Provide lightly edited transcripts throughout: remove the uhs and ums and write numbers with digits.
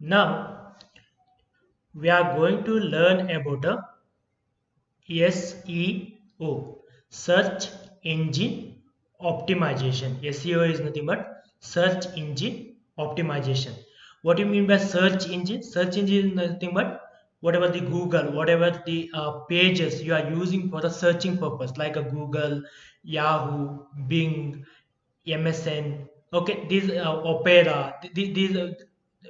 Now we are going to learn about a SEO, search engine optimization. SEO is nothing but search engine optimization. What do you mean by search engine? Search engine is nothing but whatever the Google, whatever the pages you are using for the searching purpose, like a Google, Yahoo, Bing, MSN. Okay, these Opera, these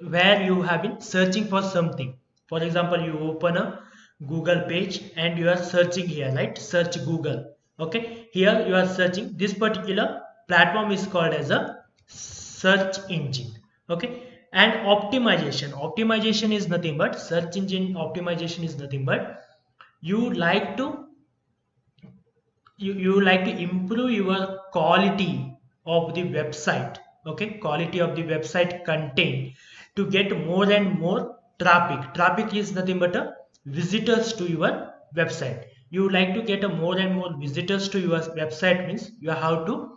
where you have been searching for something. For example, you open a Google page and you are searching here, right? Search Google. Okay, here you are searching. This particular platform is called as a search engine. Okay, and optimization. Optimization is nothing but search engine optimization is nothing but you like to you like to improve your quality of the website. Okay, quality of the website content to get more and more traffic is nothing but a visitors to your website. You like to get a more and more visitors to your website means you have to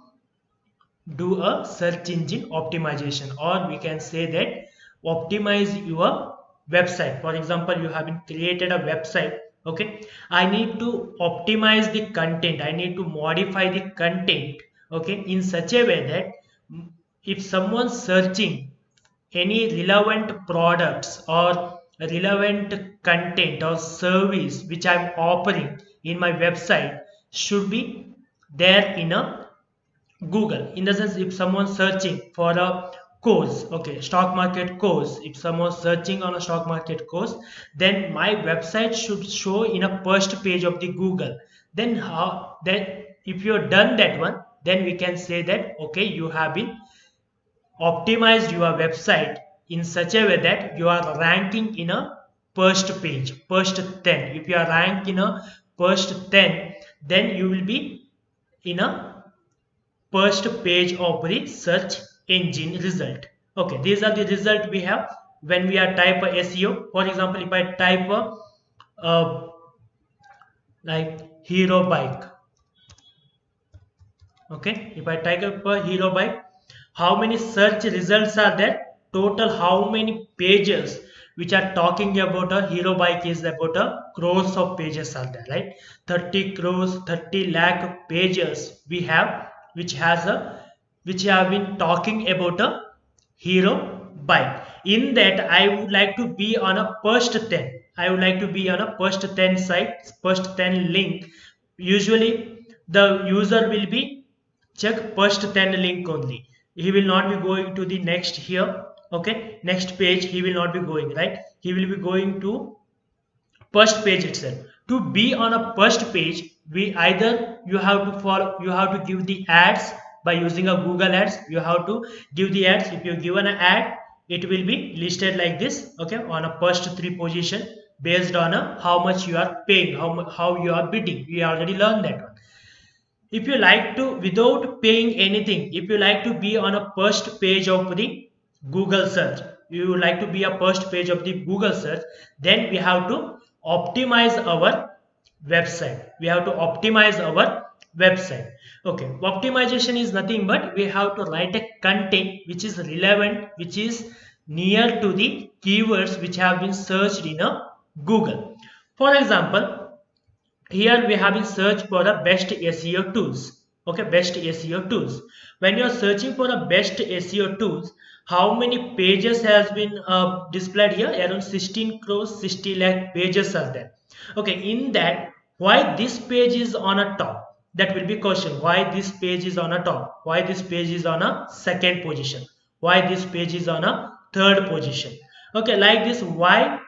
do a search engine optimization, or we can say that optimize your website. For example, you have been created a website. Okay, I need to optimize the content, I need to modify the content, okay, in such a way that if someone's searching any relevant products or relevant content or service which I'm offering in my website should be there in a Google. In the sense, if someone's searching for a course, okay, stock market course, if someone's searching on a stock market course, then my website should show in a first page of the Google. Then how that if you've done that one, then we can say that okay, you have been optimized your website in such a way that you are ranking in a first page, first 10. If you are ranked in a first 10, then you will be in a first page of the search engine result. Okay, these are the result we have when we are type a SEO. For example, if I type a like hero bike. Okay, if I type up a hero bike, how many search results are there? Total how many pages which are talking about a hero bike is about a crores of pages are there, right? 30 crores, 30 lakh pages we have, which has a which have been talking about a hero bike. In that I would like to be on a first 10, I would like to be on a first 10 site, first 10 link. Usually the user will be check first 10 link only, he will not be going to the next here. Okay, next page he will not be going, right? He will be going to first page itself. To be on a first page, we either you have to follow, you have to give the ads by using a Google ads. You have to give the ads. If you give an ad, it will be listed like this, okay, on a first three position based on a, how much you are paying, how you are bidding. We already learned that one. If you like to without paying anything, if you like to be on a first page of the Google search, you like to be a first page of the Google search, then we have to optimize our website. We have to optimize our website. Okay, optimization is nothing but we have to write a content which is relevant, which is near to the keywords which have been searched in a Google. For example, here we have been search for the best SEO tools. Okay, best SEO tools. When you are searching for the best SEO tools, how many pages has been displayed here? Around 16 crores 60 lakh pages are there. Okay, in that, why this page is on a top? That will be question. Why this page is on a top? Why this page is on a second position? Why this page is on a third position? Okay, like this, why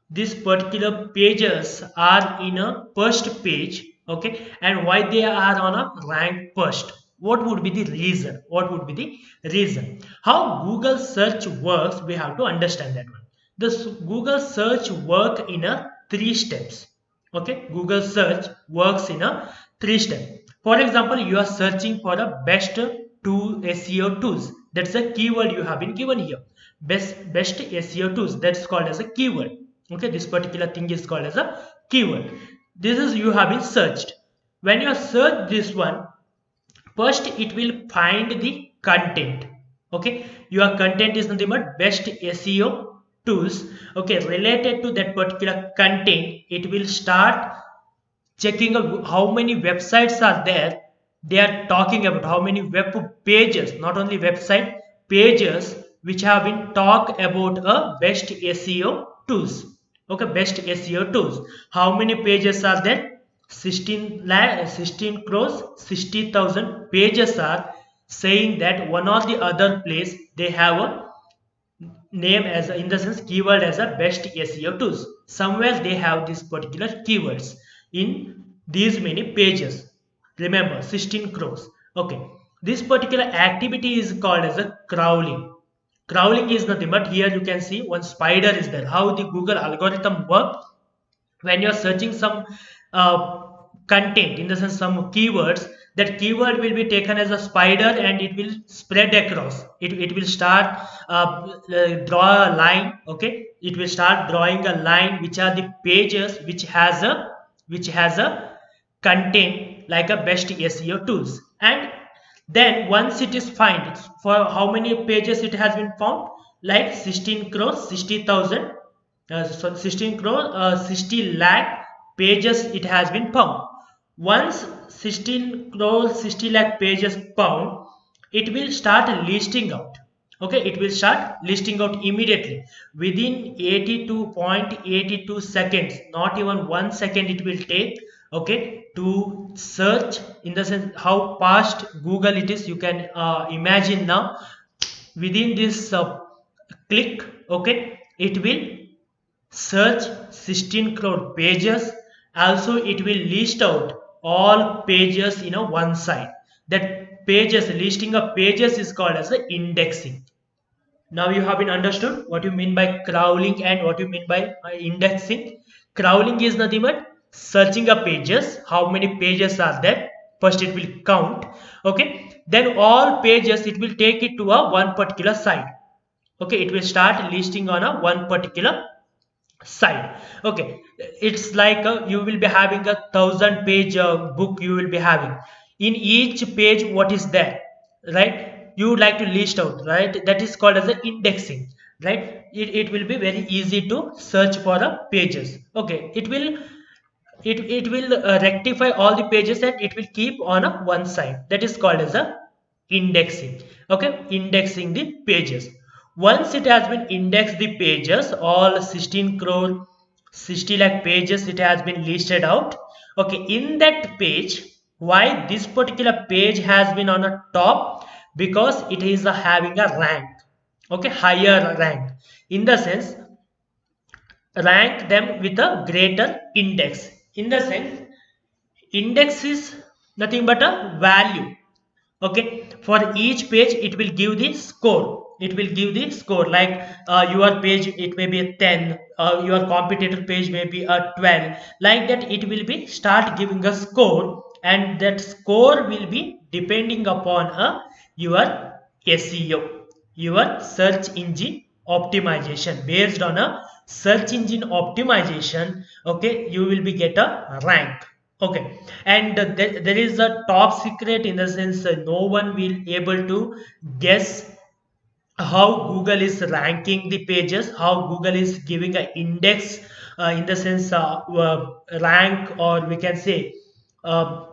these particular pages are in a first page, okay, and why they are on a rank first? What would be the reason? What would be the reason? How Google search works, we have to understand that one. This Google search work in a three steps. Okay, Google search works in a three step. For example, you are searching for the best two SEO tools. That's a keyword you have been given here. Best SEO tools, that's called as a keyword. Okay, this particular thing is called as a keyword. This is you have been searched. When you search this one, first it will find the content. Okay, your content is nothing but best SEO tools, okay, related to that particular content, it will start checking out how many websites are there. They are talking about how many web pages, not only website pages, which have been talk about a best SEO tools. Okay, best SEO tools, how many pages are there? 16 crores 60,000 pages are saying that one or the other place they have a name as in the sense keyword as a best SEO tools. Somewhere they have these particular keywords in these many pages. Remember 16 crores. Okay. This particular activity is called as a crawling. Crawling is nothing but here you can see one spider is there. How the Google algorithm work when you're searching some uh, content in the sense some keywords, that keyword will be taken as a spider and it will spread across. It will start draw a line. Okay, it will start drawing a line which are the pages which has a content like a best SEO tools. And then once it is found, for how many pages it has been found, like 16 crores 60,000 so 16 crore 60 lakh pages it has been found. Once 16 crore 60 lakh pages found, it will start listing out. Okay, it will start listing out immediately within 82.82 seconds, not even 1 second it will take. Okay, to search in the sense how fast Google it is, you can imagine now. Within this click, okay, it will search 16 crore pages. Also it will list out all pages in a one side. That pages, listing of pages is called as the indexing. Now you have been understood what you mean by crawling and what you mean by indexing. Crawling is nothing but searching a pages, how many pages are there. First it will count. Okay, then all pages it will take it to a one particular site. Okay, it will start listing on a one particular side. Okay, it's like you will be having a 1,000 page book you will be having. In each page what is there, right, you would like to list out, right? That is called as a indexing, right? It will be very easy to search for the pages. Okay, it will rectify all the pages and it will keep on a one side. That is called as a indexing. Okay, indexing the pages. Once it has been indexed the pages, all 16 crore 60 lakh pages it has been listed out. Okay, in that page, why this particular page has been on a top? Because it is having a rank. Okay, higher rank, in the sense rank them with a greater index. In the sense index is nothing but a value. Okay, for each page it will give the score. It will give the score like your page it may be a 10, your competitor page may be a 12, like that it will be start giving a score, and that score will be depending upon your SEO, your search engine optimization. Based on a search engine optimization, okay, you will be get a rank. Okay, and there is a top secret in the sense no one will able to guess how Google is ranking the pages, how Google is giving an index in the sense rank, or we can say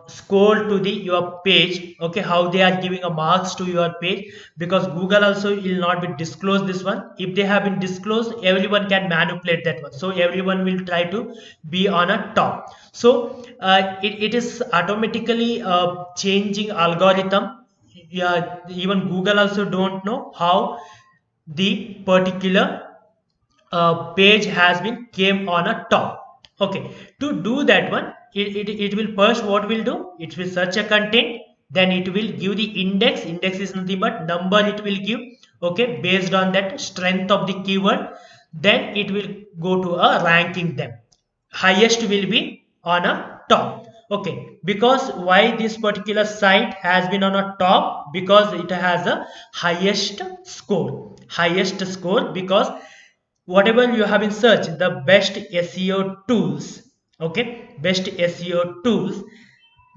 score to the your page. Okay, how they are giving a marks to your page, because Google also will not be disclose this one. If they have been disclosed, everyone can manipulate that one, so everyone will try to be on a top. So it is automatically changing algorithm. Yeah, even Google also don't know how the particular page has been came on a top. Okay, to do that one, it will first what will do, it will search a content, then it will give the index is nothing but number it will give. Okay, based on that strength of the keyword, then it will go to a ranking them. Highest will be on a top. Okay, because why this particular site has been on a top? Because it has a highest score, because whatever you have in search the best SEO tools. Okay, best SEO tools,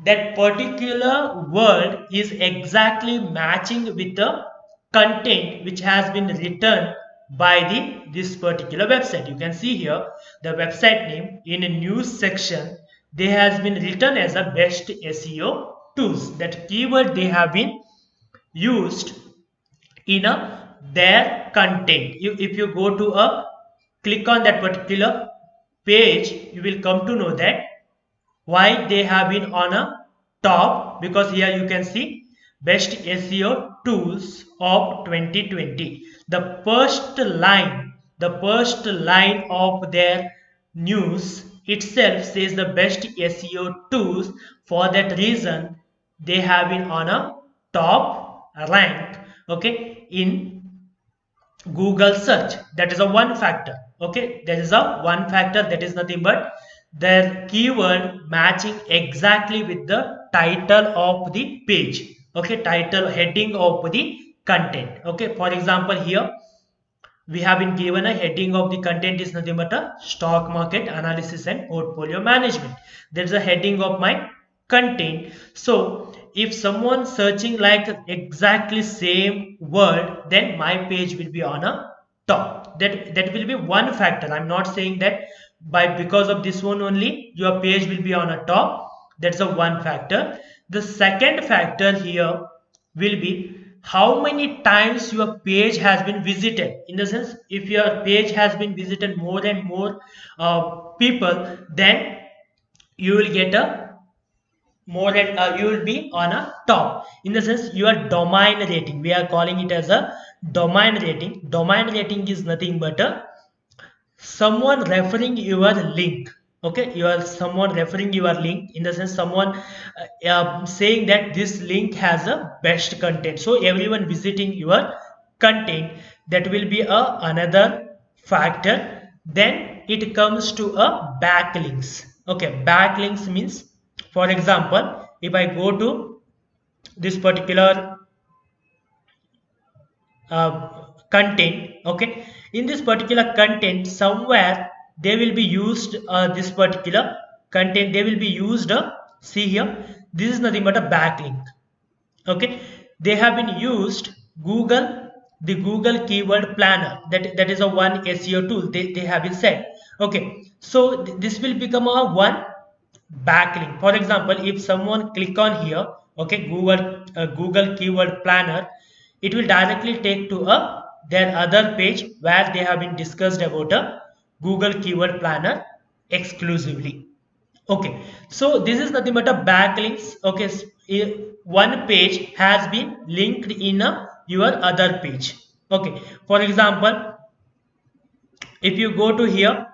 that particular word is exactly matching with the content which has been written by this particular website. You can see here the website name in a news section. They has been written as a best SEO tools. That keyword they have been used in their content. If you go to a click on that particular page, you will come to know that why they have been on a top, because here you can see best SEO tools of 2020. The first line of their news itself says the best SEO tools. For that reason they have been on a top rank, okay, in Google search. That is a one factor. Okay, there is a one factor, that is nothing but their keyword matching exactly with the title of the page. Okay, title heading of the content. Okay, for example, here we have been given a heading of the content is nothing but a stock market analysis and portfolio management. There is a heading of my content. So if someone searching like exactly same word, then my page will be on a top. That will be one factor. I'm not saying that by because of this one only your page will be on a top. That's a one factor. The second factor here will be how many times your page has been visited. In the sense, if your page has been visited more and more people, then you will get a more and you will be on a top. In the sense, your domain rating, we are calling it as a domain rating. Domain rating is nothing but a someone referring your link. Okay, you are someone referring your link, in the sense someone saying that this link has a best content, so everyone visiting your content, that will be another factor. Then it comes to a backlinks. Okay, backlinks means, for example, if I go to this particular content, okay, in this particular content somewhere they will be used this particular content, they will be used see here, this is nothing but a backlink. Okay, they have been used Google, the Google keyword planner, that is a one SEO tool they have been said. Okay, so this will become a one backlink. For example, if someone click on here, okay, Google keyword planner, it will directly take to a their other page where they have been discussed about a Google keyword planner exclusively. Okay, so this is nothing but a backlinks. Okay, one page has been linked in your other page. Okay, for example, if you go to here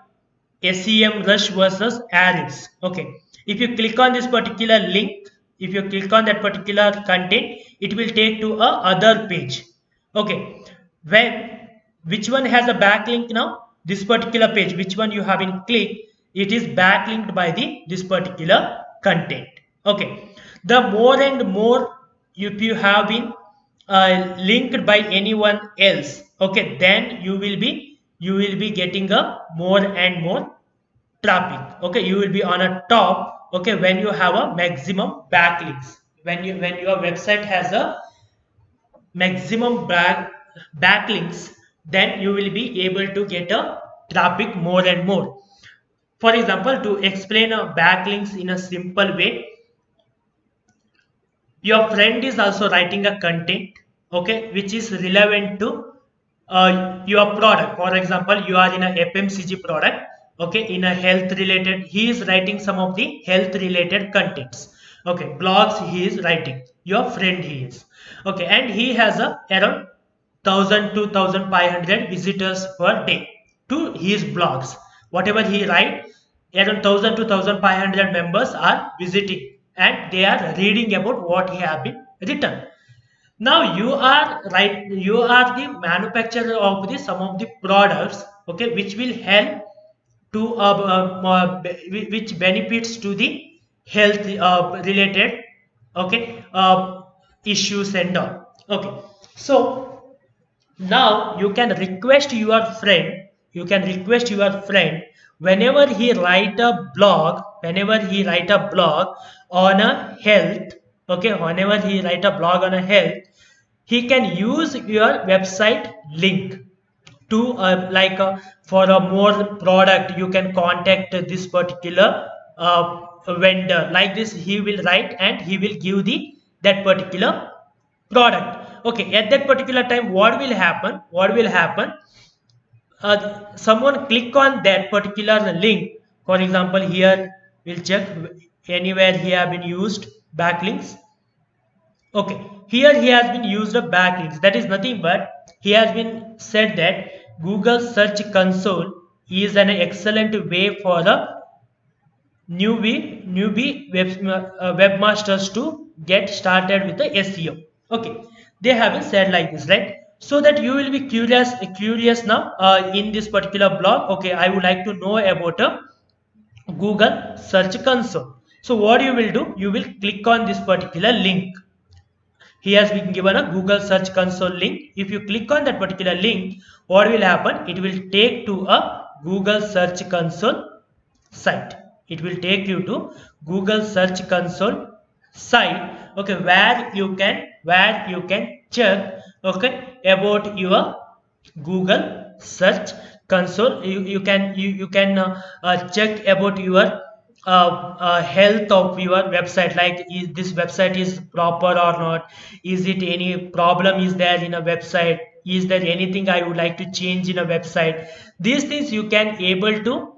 SEM Rush versus Ahrefs. Okay, if you click on this particular link, if you click on that particular content, it will take to a other page. Okay, when which one has a backlink now? This particular page, which one you have been clicked, it is backlinked by the this particular content. Okay, the more and more if you have been linked by anyone else, okay, then you will be getting a more and more traffic. Okay, you will be on a top. Okay, when you have a maximum backlinks, when your website has a maximum backlinks, then you will be able to get a traffic more and more. For example, to explain a backlinks in a simple way, your friend is also writing a content, okay, which is relevant to your product. For example, you are in a FMCG product, okay, in a health related, he is writing some of the health related contents. Okay, blogs he is writing, your friend he is, okay, and he has a around 1000 to 1500 visitors per day to his blogs. Whatever he write, around 1000 to 1500 members are visiting and they are reading about what he have been written. Now you are right, you are the manufacturer of the some of the products, okay, which will help to which benefits to the health related, okay, issues and all. Okay, so now you can request your friend whenever he write a blog on a health. Okay, whenever he write a blog on a health, he can use your website link to for a more product you can contact this particular vendor, like this he will write and he will give the that particular product. Okay, at that particular time what will happen, someone click on that particular link. For example, here we'll check anywhere he have been used backlinks. Okay, here he has been used a backlinks, that is nothing but he has been said that Google search console is an excellent way for a webmasters to get started with the SEO. Okay, they haven't said like this, right? So that you will be curious now in this particular blog. Okay, I would like to know about a Google search console. So what you will do, you will click on this particular link. He has been given a Google search console link. If you click on that particular link, what will happen, it will take to a Google search console site. It will take you to Google search console site. Okay, where you can check, okay, about your Google search console. You can check about your health of your website, like is this website is proper or not, is it any problem is there in a website, is there anything I would like to change in a website. These things you can able to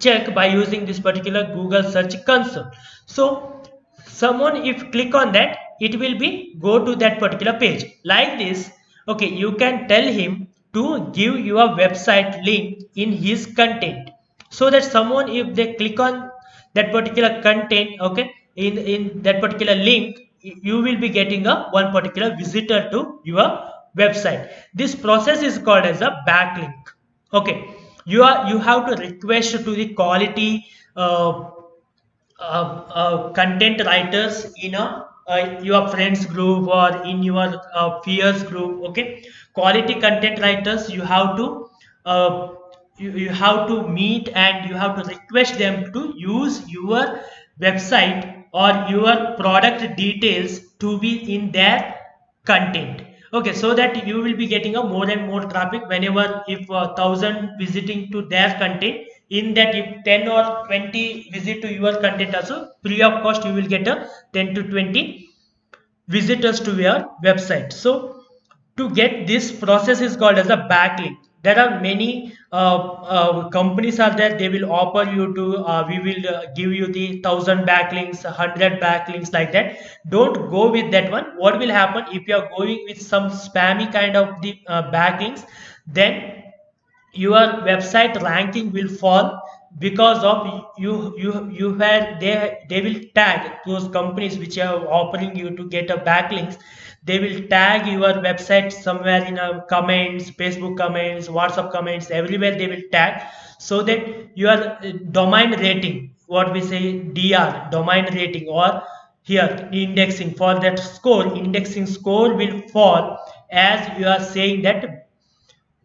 check by using this particular Google search console. So someone if click on that, it will be go to that particular page like this. Okay, you can tell him to give your website link in his content, so that someone if they click on that particular content, okay, in that particular link, you will be getting a one particular visitor to your website. This process is called as a backlink. Okay, you have to request to the quality content writers in a your friends group or in your peers group. Okay, quality content writers you have to uh, you have to meet and you have to request them to use your website or your product details to be in their content. Okay, so that you will be getting a more and more traffic whenever if 1,000 visiting to their content, in that if 10 or 20 visit to your content also, free of cost you will get a 10 to 20 visitors to your website. So to get this process is called as a backlink. There are many companies are there, they will offer you to we will give you the 1,000 backlinks, 100 backlinks, like that. Don't go with that one. What will happen if you are going with some spammy kind of the backlinks, then your website ranking will fall, because of you had they will tag those companies which are offering you to get a backlinks. They will tag your website somewhere in a comments, Facebook comments, WhatsApp comments, everywhere they will tag, so that your domain rating, what we say DR, domain rating, or here indexing, for that score, indexing score will fall, as you are saying that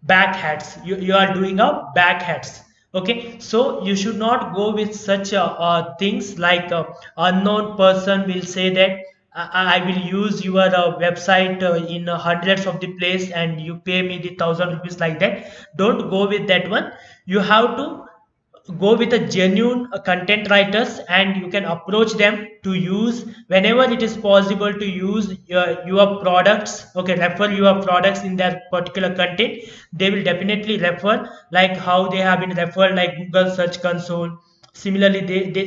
back hats, you are doing a back hats. Okay, so you should not go with such things like unknown person will say that I will use your website in hundreds of the place and you pay me the 1,000 rupees, like that. Don't go with that one. You have to go with a genuine content writers, and you can approach them to use whenever it is possible to use your products. Okay, refer your products in their particular content. They will definitely refer, like how they have been referred, like Google search console. Similarly,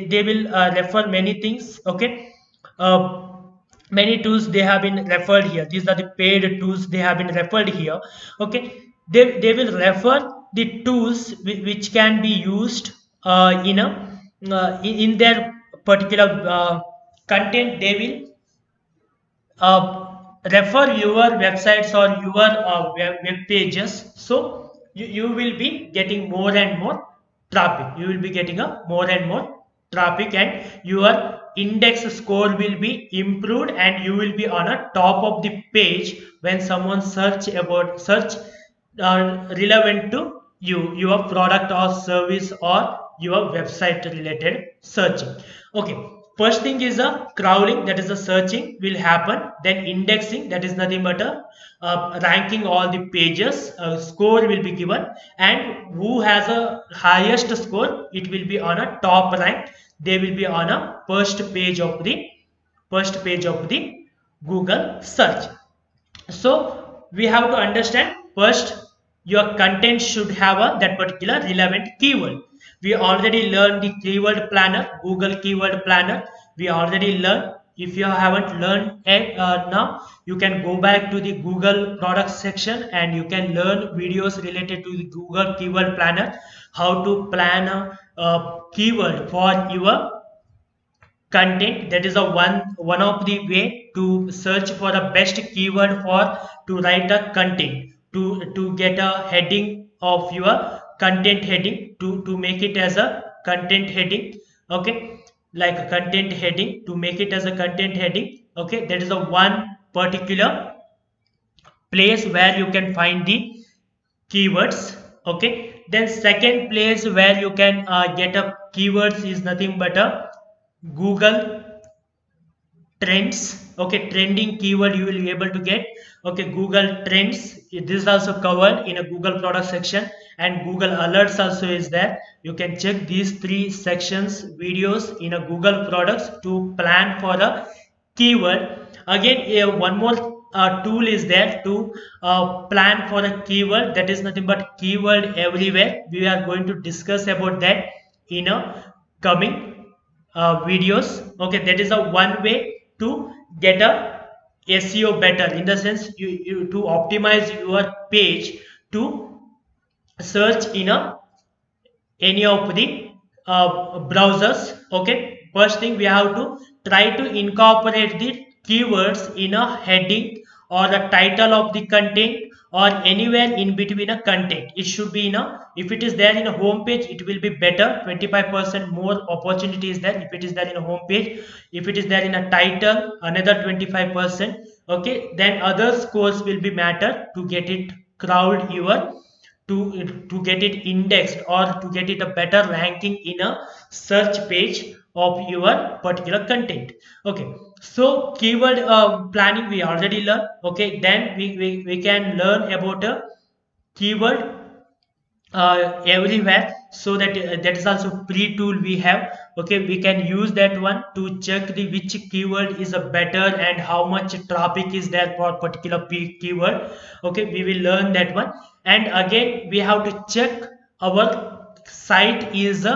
they will refer many things. Okay, uh, many tools they have been referred here. These are the paid tools they have been referred here. Okay, they will refer the tools which can be used in their particular content. They will refer your websites or your web pages, so you will be getting more and more traffic. You will be getting a more and more traffic, and your index score will be improved, and you will be on a top of the page when someone search relevant to you, your product or service, or your website related searching. Okay, First thing is a crawling, that is a searching will happen. Then indexing, that is nothing but a ranking all the pages. Score will be given, and who has a highest score, it will be on a top rank. They will be on a first page of the Google search. So we have to understand first your content should have a that particular relevant keyword. We already learned the keyword planner, Google keyword planner. We already learned. If you haven't learned it now, you can go back to the Google product section and you can learn videos related to the Google keyword planner, how to plan a keyword for your content. That is a one of the way to search for the best keyword for to write a content, to get a heading of your content heading, to make it as a content heading. Okay, like a content heading, to make it as a content heading. Okay, that is a one particular place where you can find the keywords. Okay, then second place where you can get a keywords is nothing but a Google trends. Okay, trending keyword you will be able to get. Okay, Google trends, this is also covered in a Google product section, and Google alerts also is there. You can check these three sections videos in a Google products to plan for a keyword. Again, one more tool is there to plan for a keyword, that is nothing but keyword everywhere. We are going to discuss about that in a coming videos. Okay, that is a one way to get a SEO better, in the sense you to optimize your page to search in a any of the browsers. Okay, first thing we have to try to incorporate the keywords in a heading or the title of the content, or anywhere in between a content. It should be in a, if it is there in a home page, it will be better, 25% more opportunity is there if it is there in a home page. If it is there in a title, another 25%. Okay, then other scores will be matter to get it crowd your, to get it indexed or to get it a better ranking in a search page of your particular content. Okay, so keyword planning we already learned. Okay, then we can learn about a keyword everywhere. So that that is also pre-tool we have. Okay, we can use that one to check the which keyword is a better and how much traffic is there for particular keyword. Okay, we will learn that one. And again we have to check our site is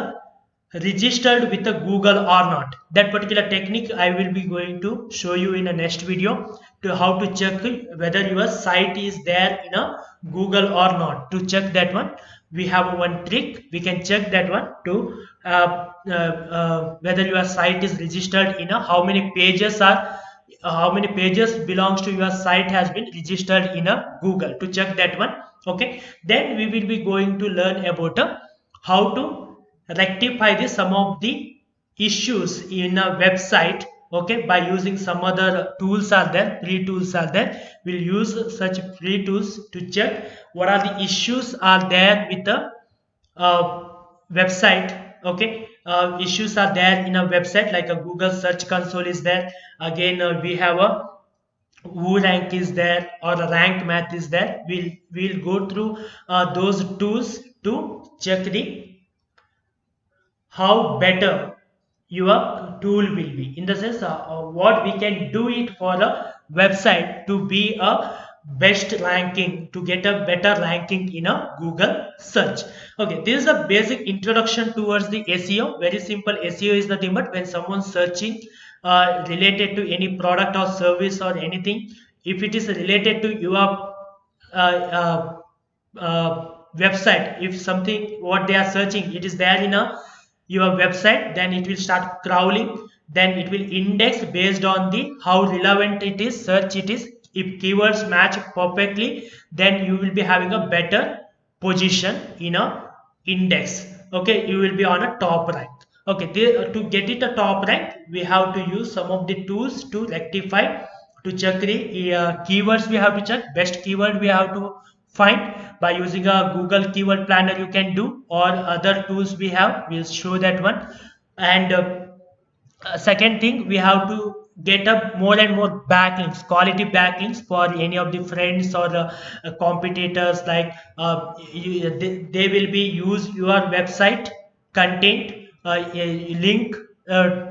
registered with the Google or not. That particular technique I will be going to show you in the next video, to how to check whether your site is there in a Google or not. To check that one, we have one trick. We can check that one to whether your site is registered in a, how many pages are how many pages belongs to your site has been registered in a Google, to check that one. Okay, then we will be going to learn about how to rectify the some of the issues in a website. Okay, by using some other tools are there, free tools are there. We'll use such free tools to check what are the issues are there with the website. Okay, issues are there in a website, like a Google search console is there. Again, we have a who rank is there, or a rank math is there. We'll go through those tools to check the how better your tool will be, in the sense what we can do it for a website to be a best ranking, to get a better ranking in a Google search. Okay, this is a basic introduction towards the SEO. Very simple. SEO is nothing but when someone searching related to any product or service or anything, if it is related to your website, if something what they are searching it is there in a your website, then it will start crawling, then it will index based on the how relevant it is, search it is. If keywords match perfectly, then you will be having a better position in a index. Okay, you will be on a top rank. Okay, to get it a top rank, we have to use some of the tools to rectify, to check the keywords. We have to check best keyword we have to find by using a Google keyword planner. You can do, or other tools we have, we'll show that one. And Second thing, we have to get up more and more backlinks, quality backlinks for any of the friends or competitors. Like they will be use your website content a link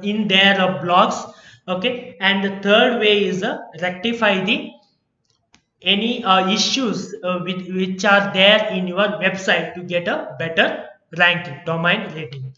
in their blogs. Okay, and the third way is rectify the any issues which are there in your website to get a better ranking domain rating.